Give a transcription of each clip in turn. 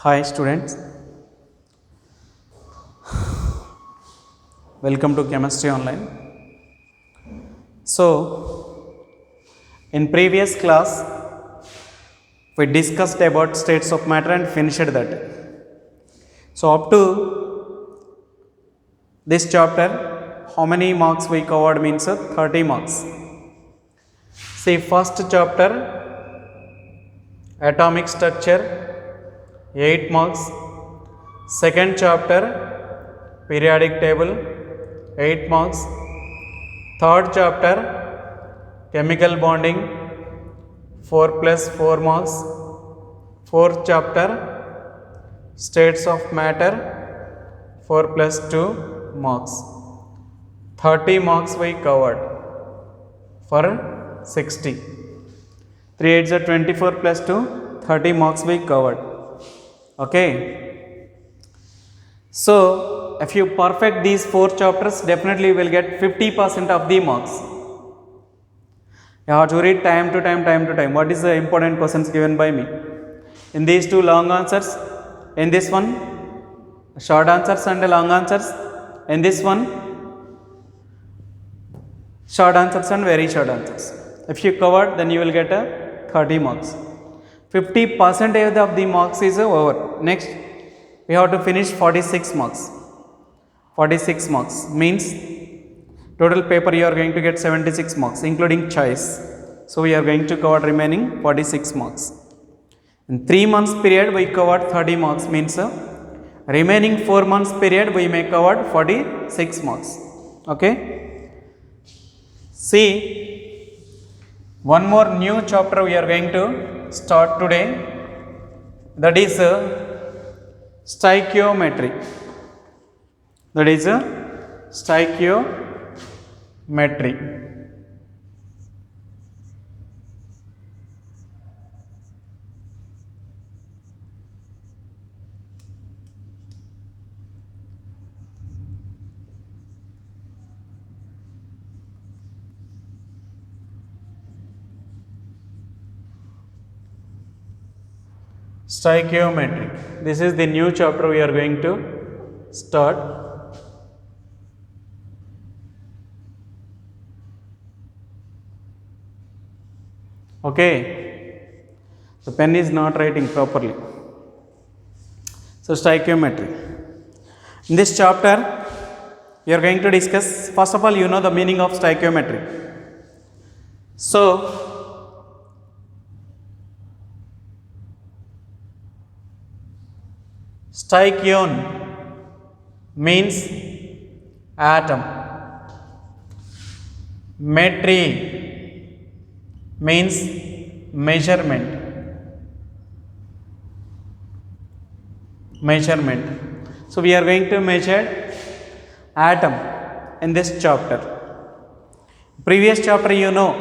Hi students, welcome to Chemistry Online. So, in previous class we discussed about states of matter and finished that. So, up to this chapter, how many marks we covered means 30 marks. See, first chapter atomic structure 8 marks, second chapter periodic table 8 marks, third chapter chemical bonding 4 plus 4 marks, fourth chapter states of matter 4 plus 2 marks. 30 marks we covered for 60. 3 8s are 24 plus 2, 30 marks we covered. Okay. So, if you perfect these 4 chapters, definitely you will get 50% of the marks. You have to read time to time. What is the important questions given by me? In these two long answers, in this one short answers and long answers, in this one short answers and very short answers. If you covered, then you will get a 30 marks. 50% of the marks is over. Next, we have to finish 46 marks. 46 marks means total paper you are going to get 76 marks including choice. So, we are going to cover remaining 46 marks. In 3 months period we covered 30 marks means remaining 4 months period we may cover 46 marks. Okay. See, one more new chapter we are going to start today, that is stoichiometry. That is stoichiometry. Stoichiometry. This is the new chapter we are going to start. Okay. The pen is not writing properly. So, stoichiometry. In this chapter, we are going to discuss, first of all, you know the meaning of stoichiometry. So, stoichion means atom. Metry means measurement. So, we are going to measure atom in this chapter. Previous chapter you know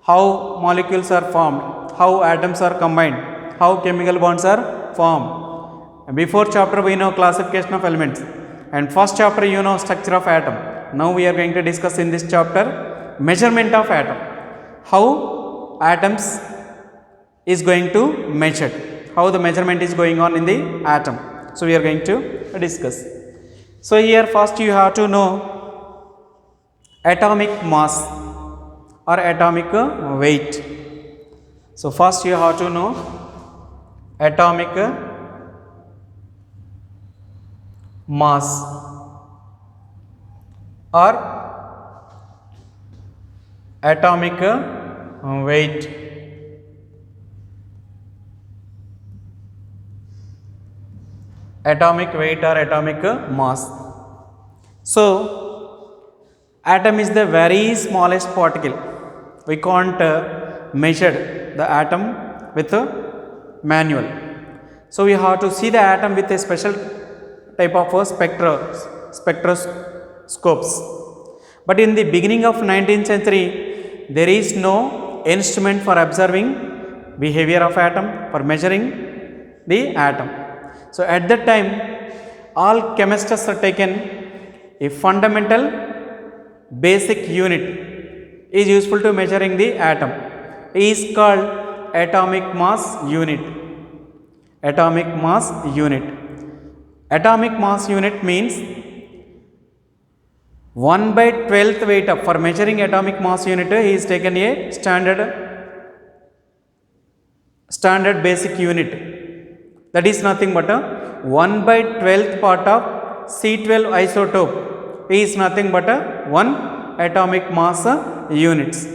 how molecules are formed, how atoms are combined, how chemical bonds are formed. Before chapter we know classification of elements, and first chapter you know structure of atom. Now we are going to discuss in this chapter measurement of atom, how atoms is going to measure, how the measurement is going on in the atom. So, we are going to discuss. So, here first you have to know atomic mass or atomic weight. So, first you have to know atomic mass or atomic weight. Atomic weight or atomic mass. So, atom is the very smallest particle. We can't measure the atom with a manual. So, we have to see the atom with a special type of spectroscopes. But in the beginning of 19th century, there is no instrument for observing behavior of atom, for measuring the atom. So, at that time, all chemists are taken a fundamental basic unit is useful to measuring the atom, is called atomic mass unit. atomic mass unit. Atomic mass unit means 1/12th weight of, for measuring atomic mass unit he is taken a standard basic unit, that is nothing but a 1/12th part of C12 isotope is nothing but a 1 atomic mass units.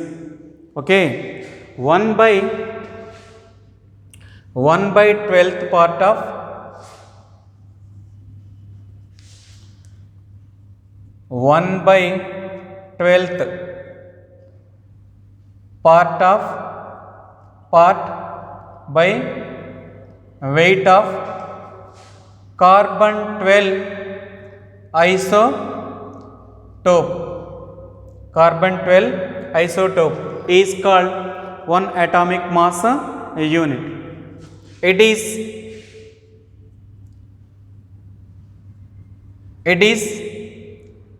Okay, 1/12th part of 1/12th part of part by weight of carbon 12 isotope. Carbon 12 isotope is called 1 atomic mass unit. It is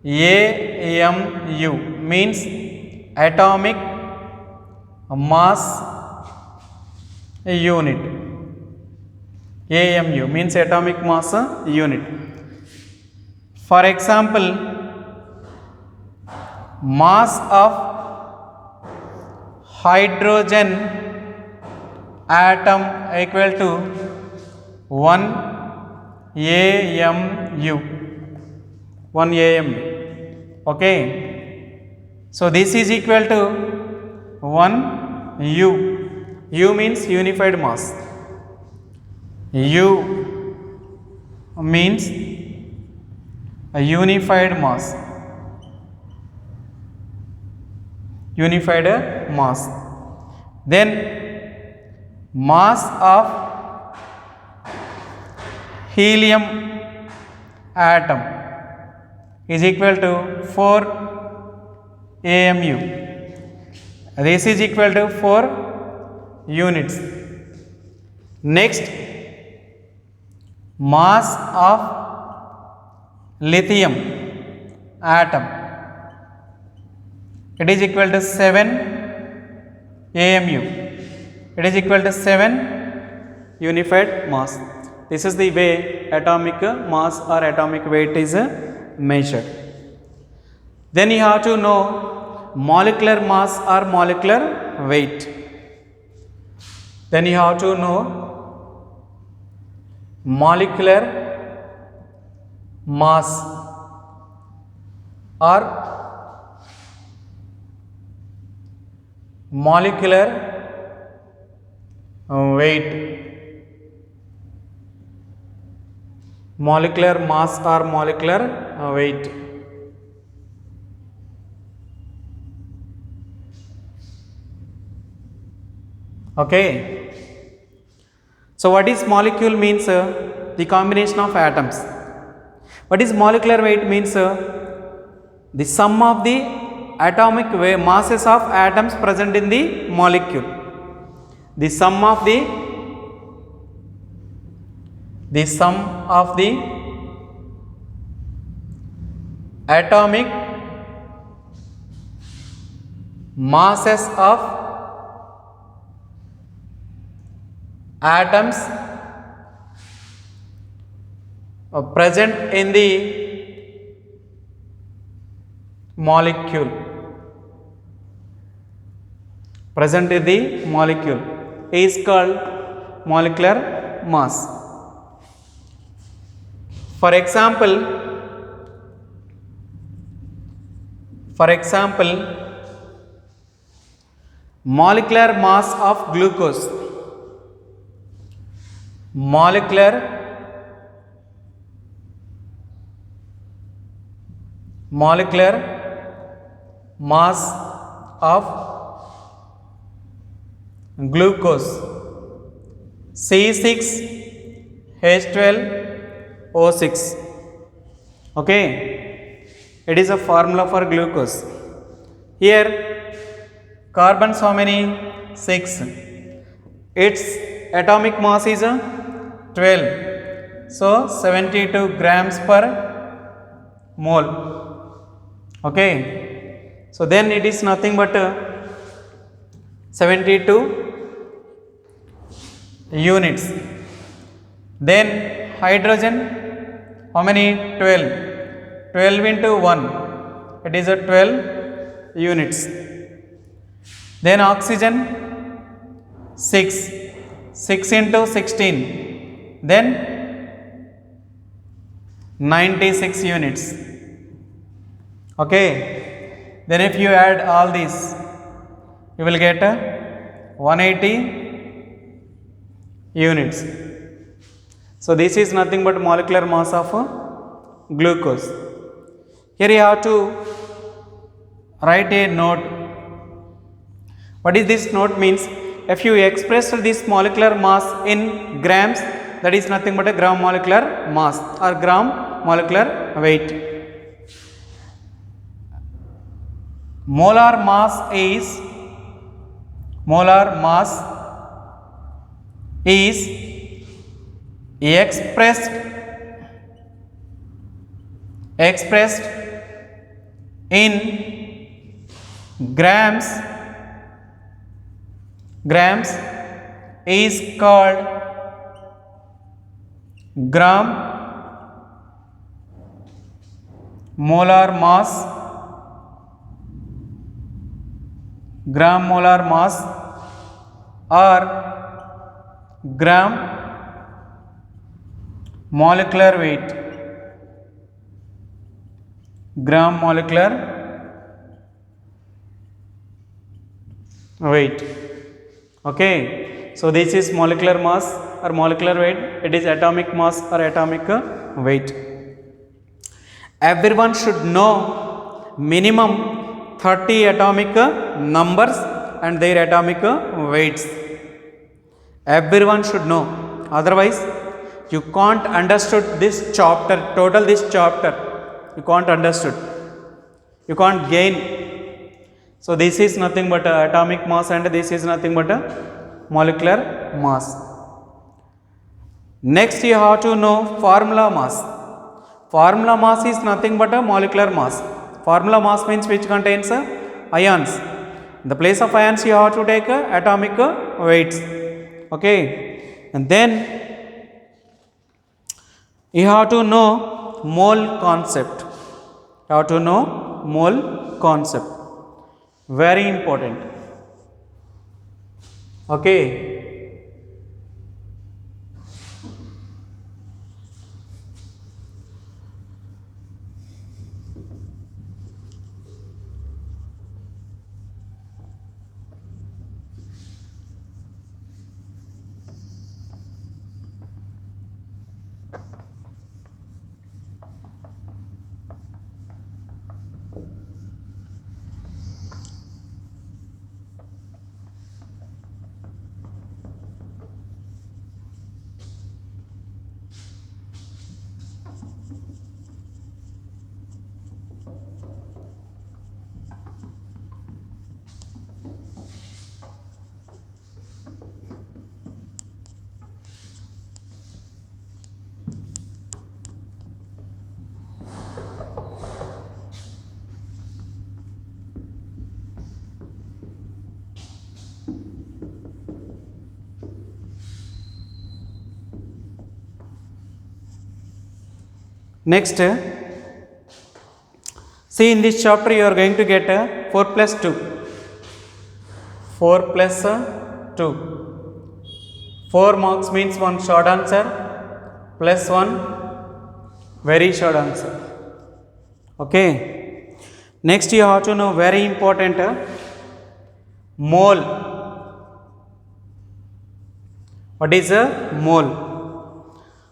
AMU, means atomic mass unit. AMU means atomic mass unit. For example, mass of hydrogen atom equal to 1 AMU. 1 AMU. Okay. So this is equal to 1 U. U means unified mass. U means a unified mass. Unified mass. Then mass of helium atom is equal to 4 AMU. This is equal to 4 units. Next, mass of lithium atom, it is equal to 7 AMU. It is equal to 7 unified mass. This is the way atomic mass or atomic weight is measured. Then you have to know molecular mass or molecular weight. Then you have to know molecular mass or molecular weight. Molecular mass or molecular weight. Okay. So what is molecule means the combination of atoms. What is molecular weight means the sum of the atomic masses of atoms present in the molecule. The sum of the atomic masses of atoms present in the molecule. Present in the molecule is called molecular mass. For example, molecular mass of glucose. Molecular mass of glucose C6H12O6. Okay, it is a formula for glucose. Here carbons how many? 6. Its atomic mass is 12. So 72 grams per mole. Okay, so then it is nothing but 72 units. Then hydrogen, how many? 12. 12 into 1, it is a 12 units. Then oxygen, 6. 6 into 16, then 96 units. Okay. Then if you add all these, you will get 180 units. So this is nothing but molecular mass of glucose. Here you have to write a note. What is this note means? If you express this molecular mass in grams, that is nothing but a gram molecular mass or gram molecular weight. Molar mass is expressed in grams is called gram molar mass or gram molecular weight. Okay, so this is molecular mass or molecular weight. It is atomic mass or atomic weight. Everyone should know minimum 30 atomic numbers and their atomic weights. Everyone should know, otherwise you can't understood this chapter, this chapter you can't understood, you can't gain. So this is nothing but atomic mass and this is nothing but molecular mass. Next you have to know formula mass. Formula mass is nothing but a molecular mass. Formula mass means which contains ions. In the place of ions you have to take atomic weights. Okay, and then you have to know mole concept. Very important. Okay. Next, see in this chapter you are going to get 4 plus 2. 4 plus 2. 4 marks means one short answer plus one very short answer. Okay. Next you have to know very important mole. What is a mole?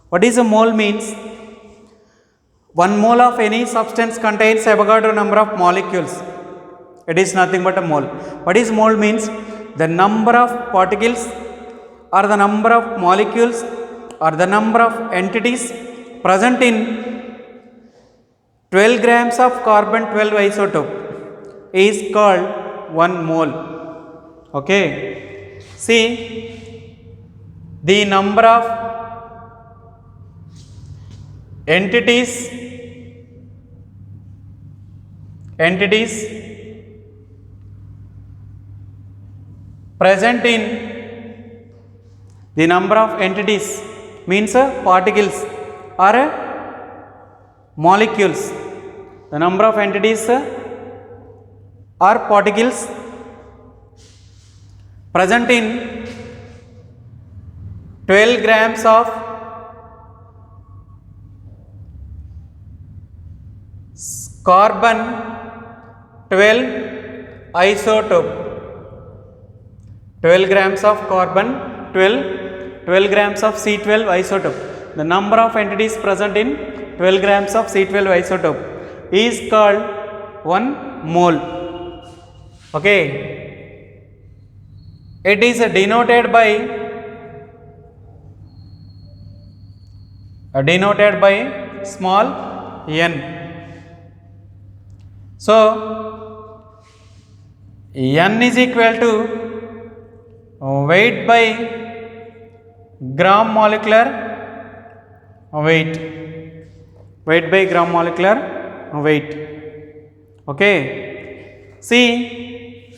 What is a mole means? 1 mole of any substance contains Avogadro number of molecules. It is nothing but a mole. What is mole means? The number of particles or the number of molecules or the number of entities present in 12 grams of carbon 12 isotope is called 1 mole. Okay. See, the number of entities present in the number of entities means particles or molecules. The number of entities or particles present in 12 grams of carbon 12 isotope. 12 grams of carbon 12 grams of C12 isotope. The number of entities present in 12 grams of C12 isotope is called 1 mole. Okay, it is denoted by small n. So n is equal to weight by gram molecular weight. Weight by gram molecular weight. Okay, see,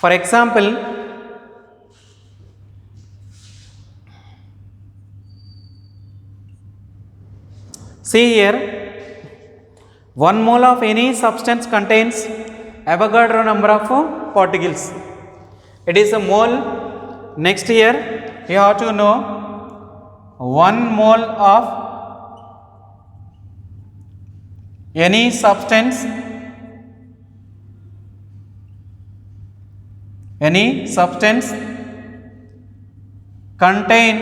for example, see here, 1 mole of any substance contains Avogadro number of particles. It is a mole. Next here you have to know 1 mole of any substance contain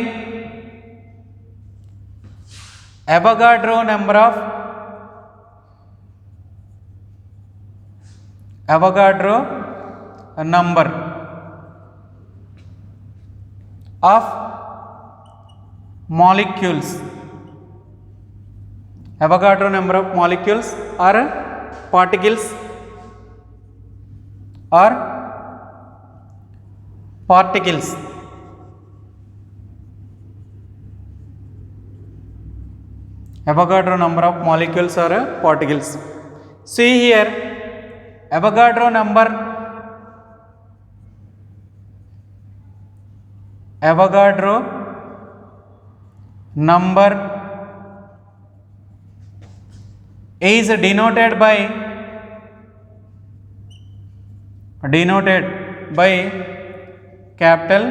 Avogadro number of molecules. Avogadro number of molecules or particles or particles. Avogadro number of molecules or particles. See here, Avogadro number is denoted by capital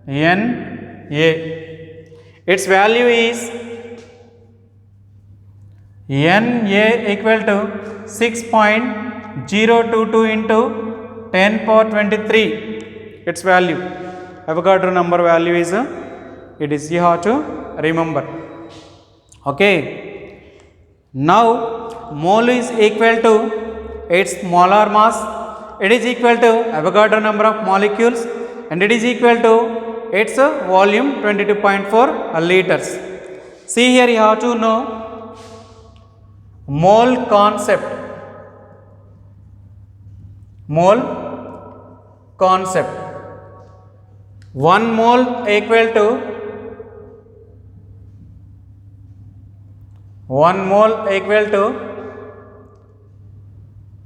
N A. Its value is Na equal to 6.022 into 10 power 23. Its value, Avogadro number value is it is, you have to remember. Okay, now mole is equal to its molar mass. It is equal to Avogadro number of molecules and it is equal to its volume 22.4 liters. See here, you have to know mole concept. 1 mole equal to 1 mole equal to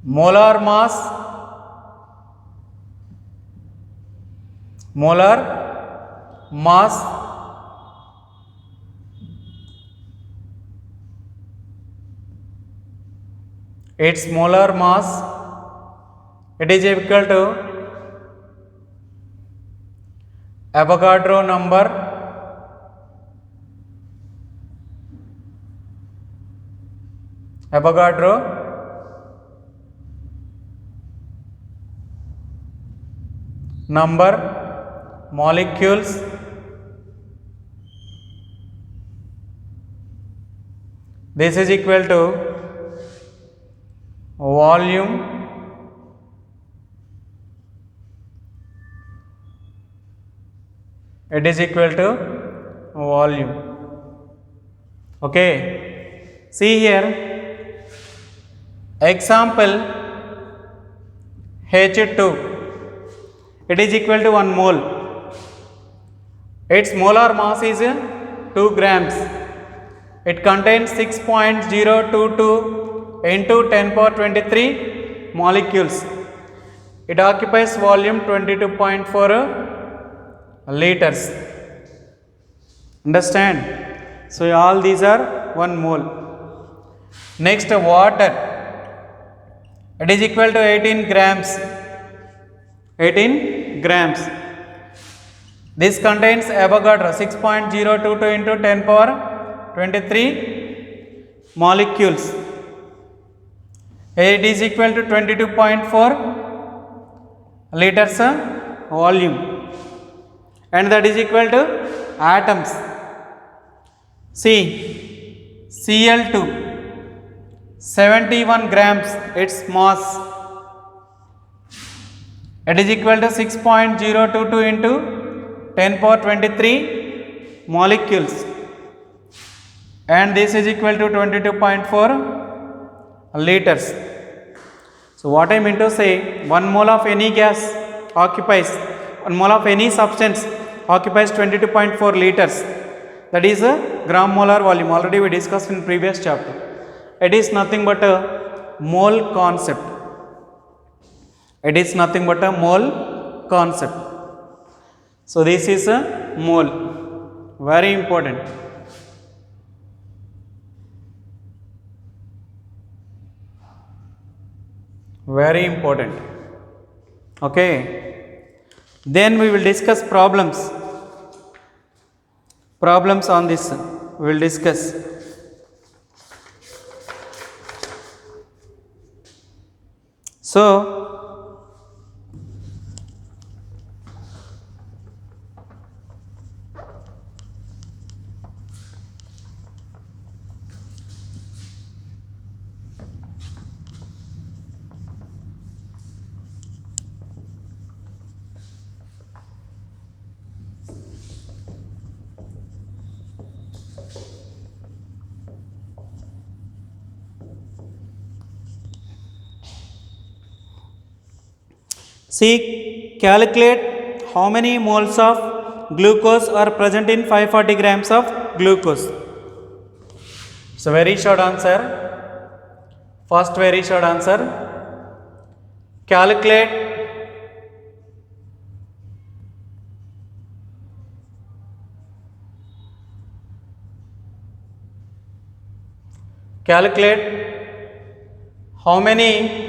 molar mass its molar mass, it is equal to Avogadro number molecules this is equal to volume it is equal to volume. Okay, see here, example H2, it is equal to 1 mole. Its molar mass is 2 grams. It contains 6.022 into 10 power 23 molecules. It occupies volume 22.4 liters. Understand? So all these are 1 mole. Next, water. It is equal to 18 grams. 18 grams. This contains Avogadro 6.022 into 10 power 23 molecules. It is equal to 22.4 liters volume, and that is equal to atoms. See, Cl2 71 grams its mass. It is equal to 6.022 into 10 power 23 molecules, and this is equal to 22.4 liters. So what I mean to say, 1 mole of any gas occupies, 1 mole of any substance occupies 22.4 liters. That is a gram molar volume. Already we discussed in previous chapter. It is nothing but a mole concept. It is nothing but a mole concept. So this is a mole. Very important. Very important. Okay. Then we will discuss problems. Problems on this we will discuss. So see, calculate how many moles of glucose are present in 540 grams of glucose. So very short answer. First very short answer. Calculate how many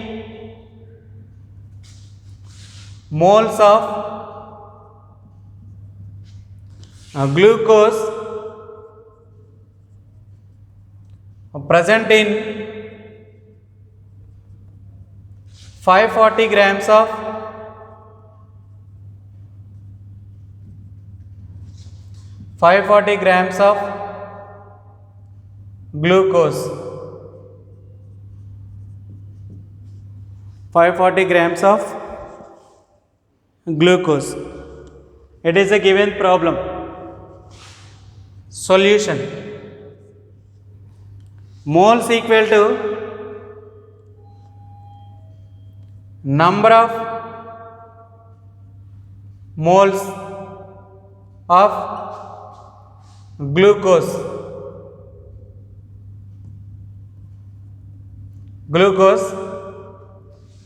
moles of glucose present in 540 grams of glucose. 540 grams of glucose. It is a given problem. Solution. Moles equal to number of moles of glucose.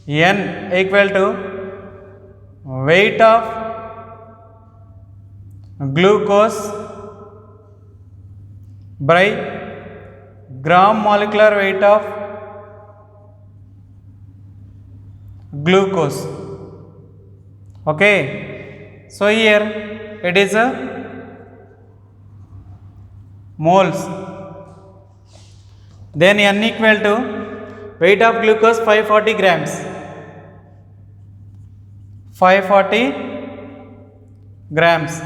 N equal to weight of glucose by gram molecular weight of glucose. Okay, so here it is a moles. Then N equal to weight of glucose 540 grams. 540 grams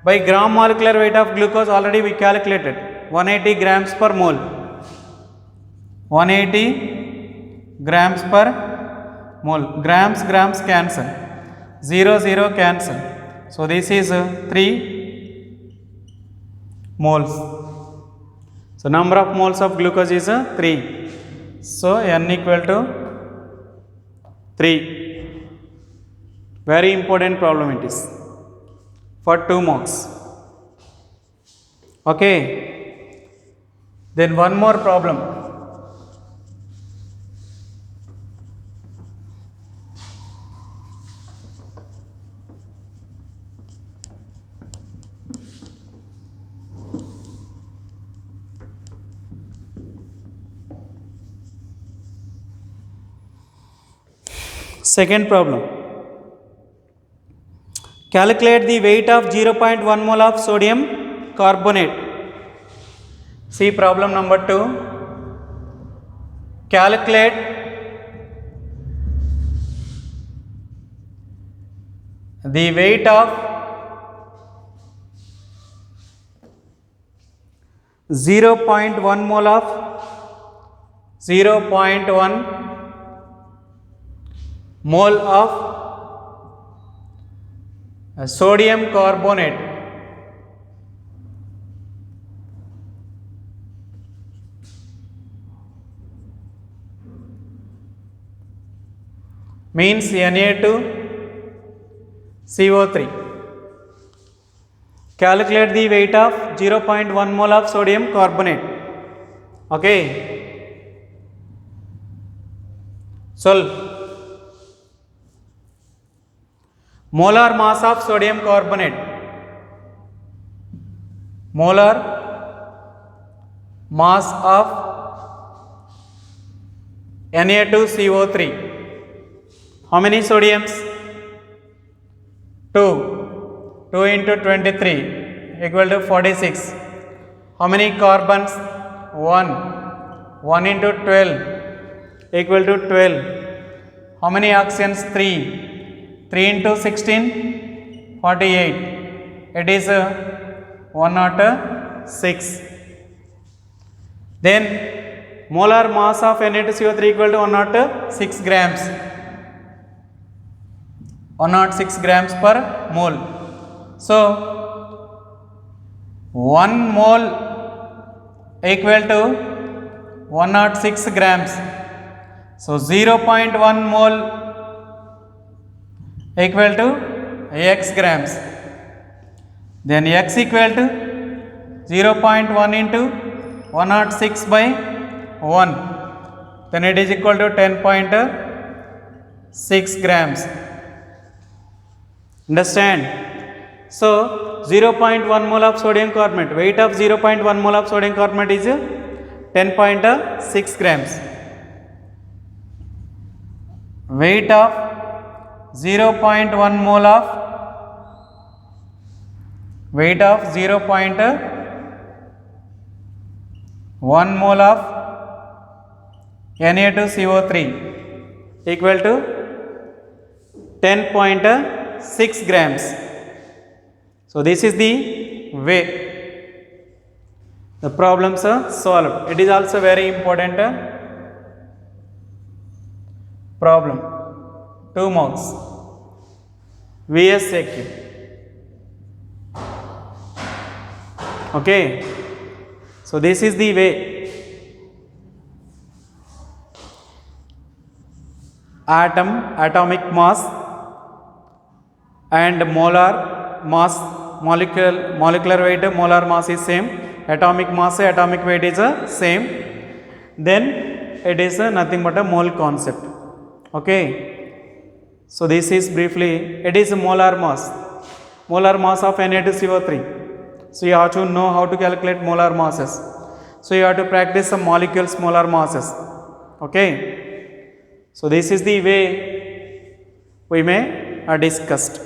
by gram molecular weight of glucose already we calculated 180 grams per mole. 180 grams per mole. Grams cancel. 0 cancel. So this is 3 moles. So number of moles of glucose is 3. So N equal to 3. Very important problem it is for 2 marks. Okay. Then one more problem. Second problem. Calculate the weight of 0.1 mole of sodium carbonate. See problem number 2. Calculate the weight of 0.1 mole of 0.1 mole of sodium carbonate. Means Na2CO3. Calculate the weight of 0.1 mole of sodium carbonate. Okay. Solve. Molar mass of sodium carbonate. Molar mass of Na2CO3. How many sodiums? 2. 2 into 23 equal to 46. How many carbons? 1. 1 into 12 equal to 12. How many oxygens? 3. 3 into 16, 48. It is 106. Then molar mass of Na2CO3 equal to 106 grams. 106 grams per mole. So 1 mole equal to 106 grams. So 0.1 mole equal to x grams. Then x equal to 0.1 into 106 by 1. Then it is equal to 10.6 grams. Understand? So 0.1 mole of sodium carbonate, weight of 0.1 mole of sodium carbonate is 10.6 grams. Weight of 0.1 mole of 0.1 mole of Na2CO3 equal to 10.6 grams. So this is the way the problems are solved. It is also very important problem. 2 marks. VSAQ. Okay. So this is the way. Atom, atomic mass and molar mass, molecular weight, molar mass is same. Atomic mass, atomic weight is same. Then it is nothing but a mole concept. Okay. So this is briefly, it is molar mass of Na2CO3. So you have to know how to calculate molar masses. So you have to practice some molecules molar masses. Okay. So this is the way we may discussed.